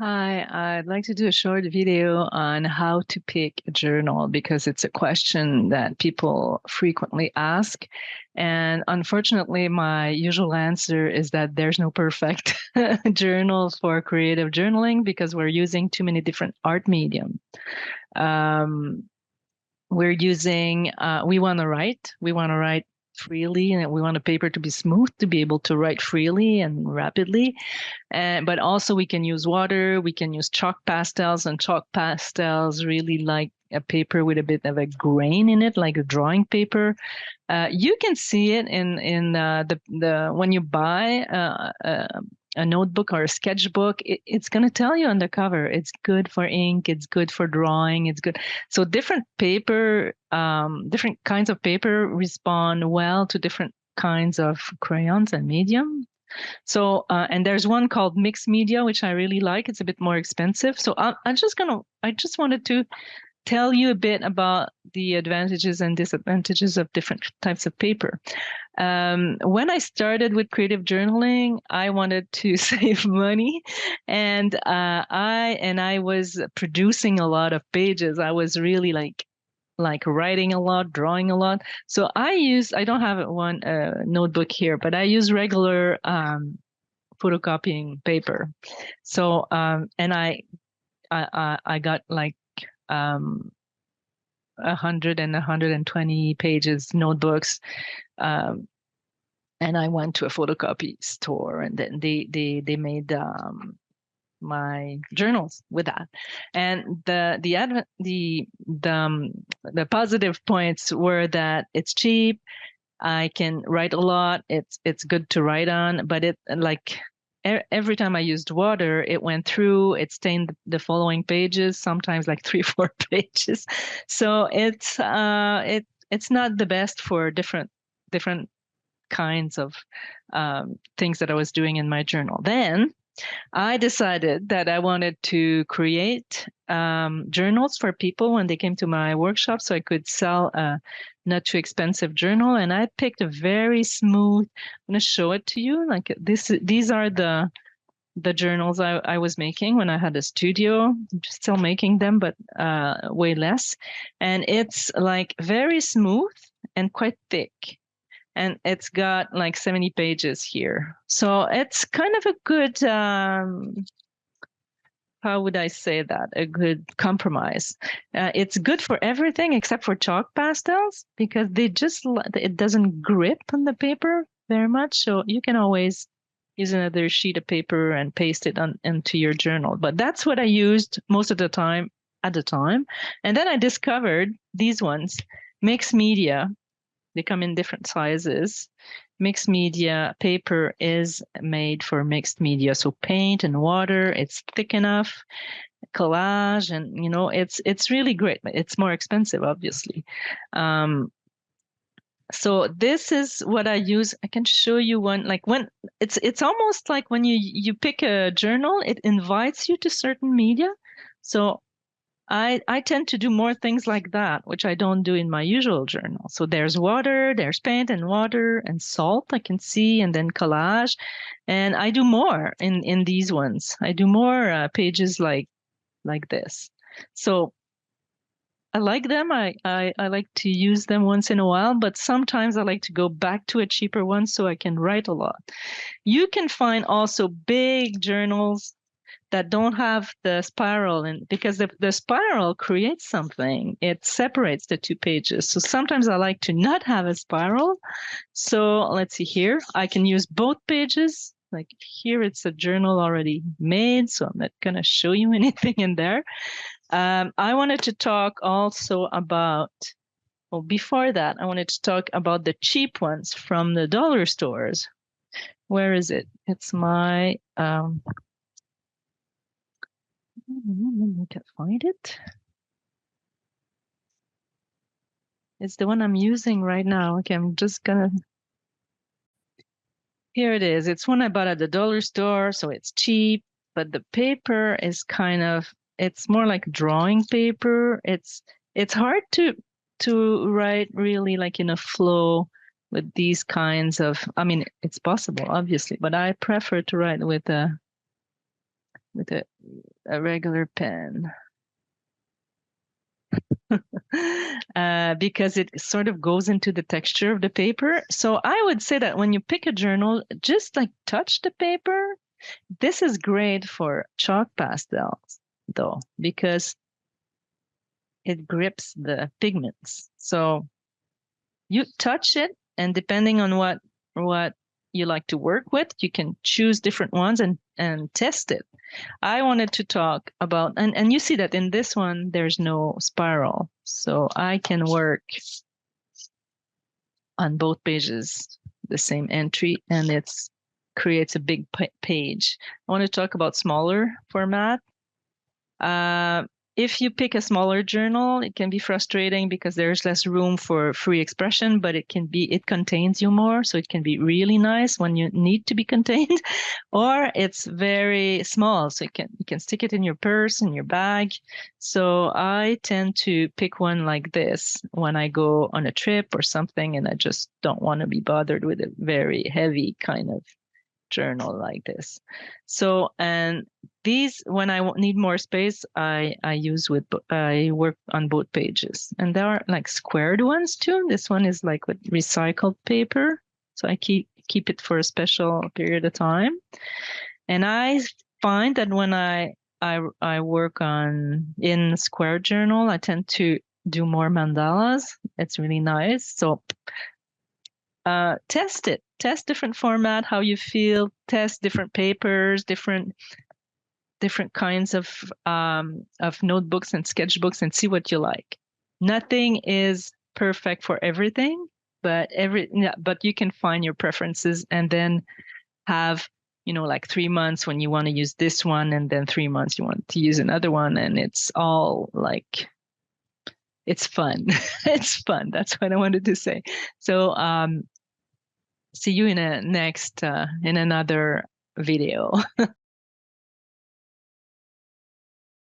Hi, I'd like to do a short video on how to pick a journal because it's a question that people frequently ask. And unfortunately, my usual answer is that there's no perfect journal for creative journaling because we're using too many different art medium. Um, we want to write freely, and we want a paper to be smooth to be able to write freely and rapidly. But also we can use water, we can use chalk pastels, and chalk pastels really like a paper with a bit of a grain in it, like a drawing paper. You can see it in the when you buy a notebook or a sketchbook. It's going to tell you on the cover. It's good for ink. It's good for drawing. It's good. So different kinds of paper respond well to different kinds of crayons and medium. So, and there's one called mixed media, which I really like. It's a bit more expensive. So I just wanted to tell you a bit about the advantages and disadvantages of different types of paper. When I started with creative journaling, I wanted to save money, and I was producing a lot of pages. I was really like writing a lot, drawing a lot. So I don't have one notebook here, but I use regular photocopying paper. So and I got like 100 and 120 pages notebooks. And I went to a photocopy store, and then they made my journals with that. And the positive points were that it's cheap. I can write a lot. It's good to write on, but it like every time I used water, it went through, it stained the following pages, sometimes like 3, 4 pages. So it's not the best for different kinds of things that I was doing in my journal. Then I decided that I wanted to create journals for people when they came to my workshop, so I could sell a not too expensive journal. And I picked a very smooth. I'm going to show it to you. Like this, these are the journals I was making when I had a studio. I'm still making them, but way less. And it's like very smooth and quite thick, and it's got like 70 pages here. So it's kind of a good, how would I say that? A good compromise. It's good for everything except for chalk pastels because it doesn't grip on the paper very much. So you can always use another sheet of paper and paste it into your journal. But that's what I used most of the time at the time. And then I discovered these ones, mixed media. They come in different sizes. Mixed media paper is made for mixed media. So paint and water, it's thick enough, collage, and it's really great. It's more expensive, obviously. So this is what I use. I can show you one, like when it's almost like when you pick a journal, it invites you to certain media. So I tend to do more things like that, which I don't do in my usual journal. So there's water, there's paint and water and salt I can see, and then collage. And I do more in these ones. I do more pages like this. So I like them. I like to use them once in a while, but sometimes I like to go back to a cheaper one so I can write a lot. You can find also big journals that don't have the spiral, and because the spiral creates something, it separates the two pages. So sometimes I like to not have a spiral. So let's see here. I can use both pages. Like here, it's a journal already made, so I'm not gonna show you anything in there. I wanted to talk also about, well, before that, I wanted to talk about the cheap ones from the dollar stores. Where is it? It's my I can't find it. It's the one I'm using right now. Okay, I'm just gonna. Here it is. It's one I bought at the dollar store, so it's cheap, but the paper is it's more like drawing paper. It's hard to write really like in a flow with these kinds of, I mean, it's possible, obviously, but I prefer to write with with a regular pen. Because it sort of goes into the texture of the paper. So I would say that when you pick a journal, just like touch the paper. This is great for chalk pastels, though, because it grips the pigments. So you touch it, and depending on what you like to work with, you can choose different ones and test it. I wanted to talk about, and you see that in this one, there's no spiral. So I can work on both pages, the same entry, and it's creates a big page. I want to talk about smaller format. If you pick a smaller journal, it can be frustrating because there's less room for free expression, but it contains you more. So it can be really nice when you need to be contained, or it's very small. So you can stick it in your purse, in your bag. So I tend to pick one like this when I go on a trip or something, and I just don't want to be bothered with a very heavy kind of journal like this. So, and these, when I need more space, I work on both pages, and there are like squared ones too. This one is like with recycled paper, so I keep it for a special period of time. And I find that when I work in square journal, I tend to do more mandalas. It's really nice. So test it. Test different format, how you feel. Test different papers, different kinds of notebooks and sketchbooks, and see what you like. Nothing is perfect for everything, but you can find your preferences, and then have like 3 months when you want to use this one, and then 3 months you want to use another one, and it's all like it's fun. It's fun. That's what I wanted to say. So see you in another video.